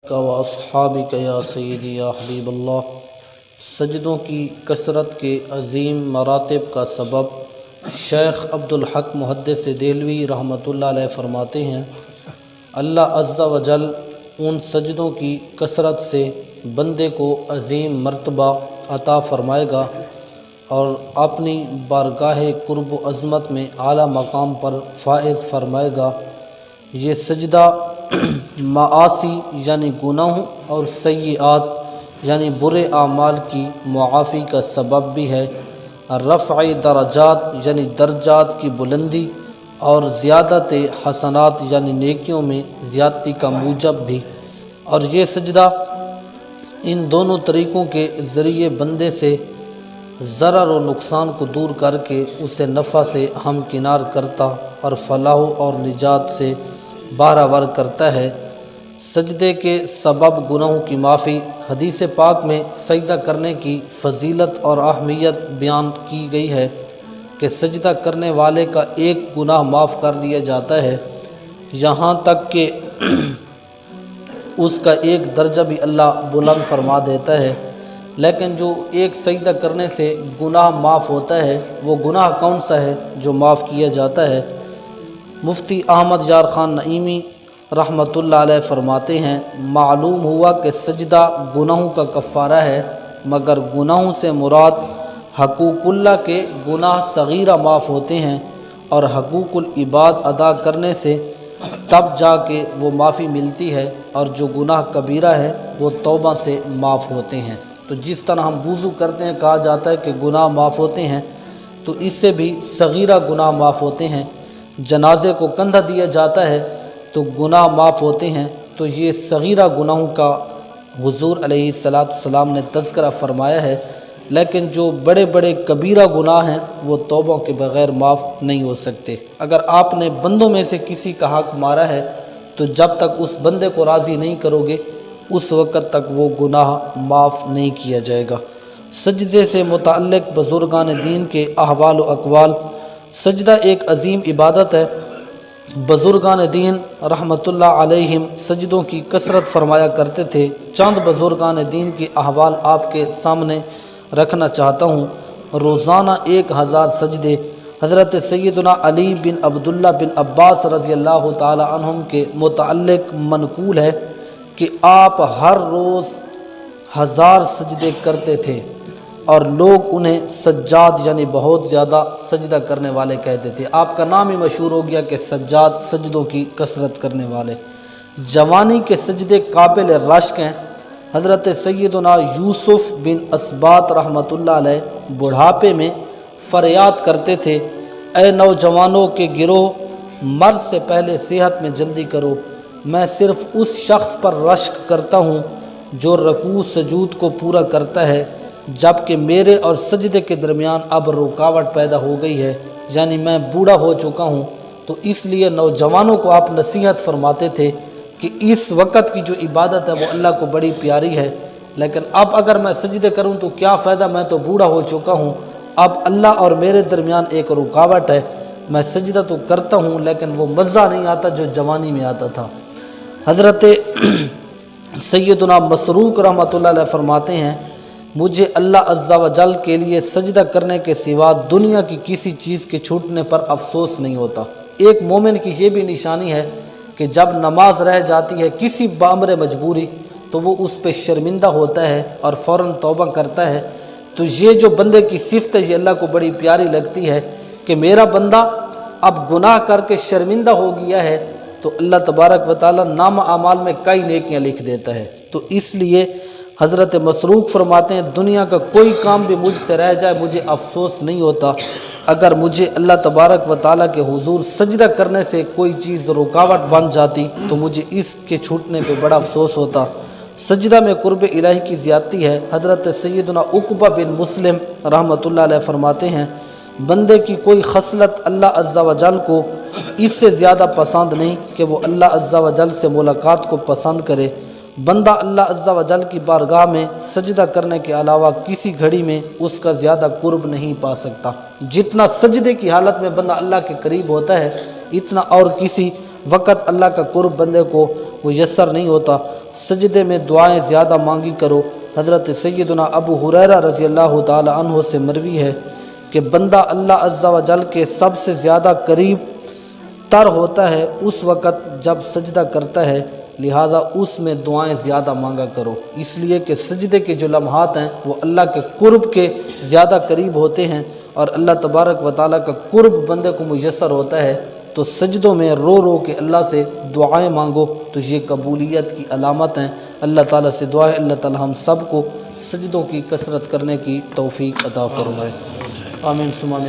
وَأَصْحَابِكَ یا سیدی یا حبیب اللہ۔ سجدوں کی کثرت کے عظیم مراتب کا سبب شیخ عبدالحق محدث دہلوی رحمۃ اللہ علیہ فرماتے ہیں، اللہ عز و جل ان سجدوں کی کثرت سے بندے کو عظیم مرتبہ عطا فرمائے گا اور اپنی بارگاہ قرب و عظمت میں اعلیٰ مقام پر فائز فرمائے گا۔ یہ سجدہ معاصی یعنی گناہوں اور سیئات یعنی برے اعمال کی معافی کا سبب بھی ہے، رفع درجات یعنی درجات کی بلندی اور زیادت حسنات یعنی نیکیوں میں زیادتی کا موجب بھی۔ اور یہ سجدہ ان دونوں طریقوں کے ذریعے بندے سے ضرر و نقصان کو دور کر کے اسے نفع سے ہمکنار کرتا اور فلاح اور نجات سے بہرہور کرتا ہے۔ سجدے کے سبب گناہوں کی معافی۔ حدیث پاک میں سجدہ کرنے کی فضیلت اور اہمیت بیان کی گئی ہے کہ سجدہ کرنے والے کا ایک گناہ معاف کر دیا جاتا ہے، یہاں تک کہ اس کا ایک درجہ بھی اللہ بلند فرما دیتا ہے۔ لیکن جو ایک سجدہ کرنے سے گناہ معاف ہوتا ہے، وہ گناہ کون سا ہے جو معاف کیا جاتا ہے؟ مفتی احمد یار خان نعیمی رحمۃ اللہ علیہ فرماتے ہیں، معلوم ہوا کہ سجدہ گناہوں کا کفارہ ہے، مگر گناہوں سے مراد حقوق اللہ کے گناہ صغیرہ معاف ہوتے ہیں، اور حقوق العباد ادا کرنے سے تب جا کے وہ معافی ملتی ہے، اور جو گناہ کبیرہ ہے وہ توبہ سے معاف ہوتے ہیں۔ تو جس طرح ہم وضو کرتے ہیں کہا جاتا ہے کہ گناہ معاف ہوتے ہیں، تو اس سے بھی صغیرہ گناہ معاف ہوتے ہیں۔ جنازے کو کندھا دیا جاتا ہے تو گناہ معاف ہوتے ہیں۔ تو یہ صغیرہ گناہوں کا حضور علیہ السلام نے تذکرہ فرمایا ہے، لیکن جو بڑے بڑے کبیرہ گناہ ہیں وہ توبہ کے بغیر معاف نہیں ہو سکتے۔ اگر آپ نے بندوں میں سے کسی کا حق مارا ہے تو جب تک اس بندے کو راضی نہیں کرو گے اس وقت تک وہ گناہ معاف نہیں کیا جائے گا۔ سجدے سے متعلق بزرگان دین کے احوال و اقوال۔ سجدہ ایک عظیم عبادت ہے۔ بزرگان دین رحمۃ اللہ علیہم سجدوں کی کثرت فرمایا کرتے تھے۔ چند بزرگان دین کے احوال آپ کے سامنے رکھنا چاہتا ہوں۔ روزانہ 1000 سجدے۔ حضرت سیدنا علی بن عبداللہ بن عباس رضی اللہ تعالی عنہم کے متعلق منقول ہے کہ آپ ہر روز 1000 سجدے کرتے تھے، اور لوگ انہیں سجاد یعنی بہت زیادہ سجدہ کرنے والے کہتے تھے۔ آپ کا نام ہی مشہور ہو گیا کہ سجاد، سجدوں کی کثرت کرنے والے۔ جوانی کے سجدے قابل رشک ہیں۔ حضرت سیدنا یوسف بن اسباط رحمۃ اللہ علیہ بڑھاپے میں فریاد کرتے تھے، اے نوجوانوں کے گروہ، مرض سے پہلے صحت میں جلدی کرو۔ میں صرف اس شخص پر رشک کرتا ہوں جو رکوع سجود کو پورا کرتا ہے، جبکہ میرے اور سجدے کے درمیان اب رکاوٹ پیدا ہو گئی ہے، یعنی میں بوڑھا ہو چکا ہوں۔ تو اس لیے نوجوانوں کو آپ نصیحت فرماتے تھے کہ اس وقت کی جو عبادت ہے وہ اللہ کو بڑی پیاری ہے، لیکن اب اگر میں سجدے کروں تو کیا فائدہ، میں تو بوڑھا ہو چکا ہوں، اب اللہ اور میرے درمیان ایک رکاوٹ ہے۔ میں سجدہ تو کرتا ہوں لیکن وہ مزہ نہیں آتا جو جوانی میں آتا تھا۔ حضرت سیدنا مسروق رحمۃ اللہ علیہ فرماتے ہیں، مجھے اللہ عز و جل کے لیے سجدہ کرنے کے سوا دنیا کی کسی چیز کے چھوٹنے پر افسوس نہیں ہوتا۔ ایک مومن کی یہ بھی نشانی ہے کہ جب نماز رہ جاتی ہے کسی بامر مجبوری تو وہ اس پہ شرمندہ ہوتا ہے اور فوراً توبہ کرتا ہے۔ تو یہ جو بندے کی صفت ہے یہ اللہ کو بڑی پیاری لگتی ہے کہ میرا بندہ اب گناہ کر کے شرمندہ ہو گیا ہے تو اللہ تبارک و تعالیٰ نام اعمال میں کئی نیکیاں لکھ دیتا ہے۔ تو اس لیے حضرت مسروق فرماتے ہیں، دنیا کا کوئی کام بھی مجھ سے رہ جائے مجھے افسوس نہیں ہوتا، اگر مجھے اللہ تبارک و تعالیٰ کے حضور سجدہ کرنے سے کوئی چیز رکاوٹ بن جاتی تو مجھے اس کے چھوٹنے پہ بڑا افسوس ہوتا۔ سجدہ میں قرب الہی کی زیادتی ہے۔ حضرت سیدنا عقبہ بن مسلم رحمۃ اللہ علیہ فرماتے ہیں، بندے کی کوئی خصلت اللہ عز و جل کو اس سے زیادہ پسند نہیں کہ وہ اللہ عز و جل سے ملاقات کو پسند کرے۔ بندہ اللہ عز و جل کی بارگاہ میں سجدہ کرنے کے علاوہ کسی گھڑی میں اس کا زیادہ قرب نہیں پا سکتا۔ جتنا سجدے کی حالت میں بندہ اللہ کے قریب ہوتا ہے اتنا اور کسی وقت اللہ کا قرب بندے کو میسر نہیں ہوتا، سجدے میں دعائیں زیادہ مانگی کرو۔ حضرت سیدنا ابو ہریرہ رضی اللہ تعالی عنہ سے مروی ہے کہ بندہ اللہ عز و جل کے سب سے زیادہ قریب تر ہوتا ہے اس وقت جب سجدہ کرتا ہے، لہٰذا اس میں دعائیں زیادہ مانگا کرو، اس لیے کہ سجدے کے جو لمحات ہیں وہ اللہ کے قرب کے زیادہ قریب ہوتے ہیں، اور اللہ تبارک و تعالیٰ کا قرب بندے کو میسر ہوتا ہے۔ تو سجدوں میں رو رو کے اللہ سے دعائیں مانگو، تو یہ قبولیت کی علامت ہیں۔ اللہ تعالیٰ سے دعا ہے اللہ تعالیٰ ہم سب کو سجدوں کی کثرت کرنے کی توفیق عطا فرمائے، آمین ثم آمین۔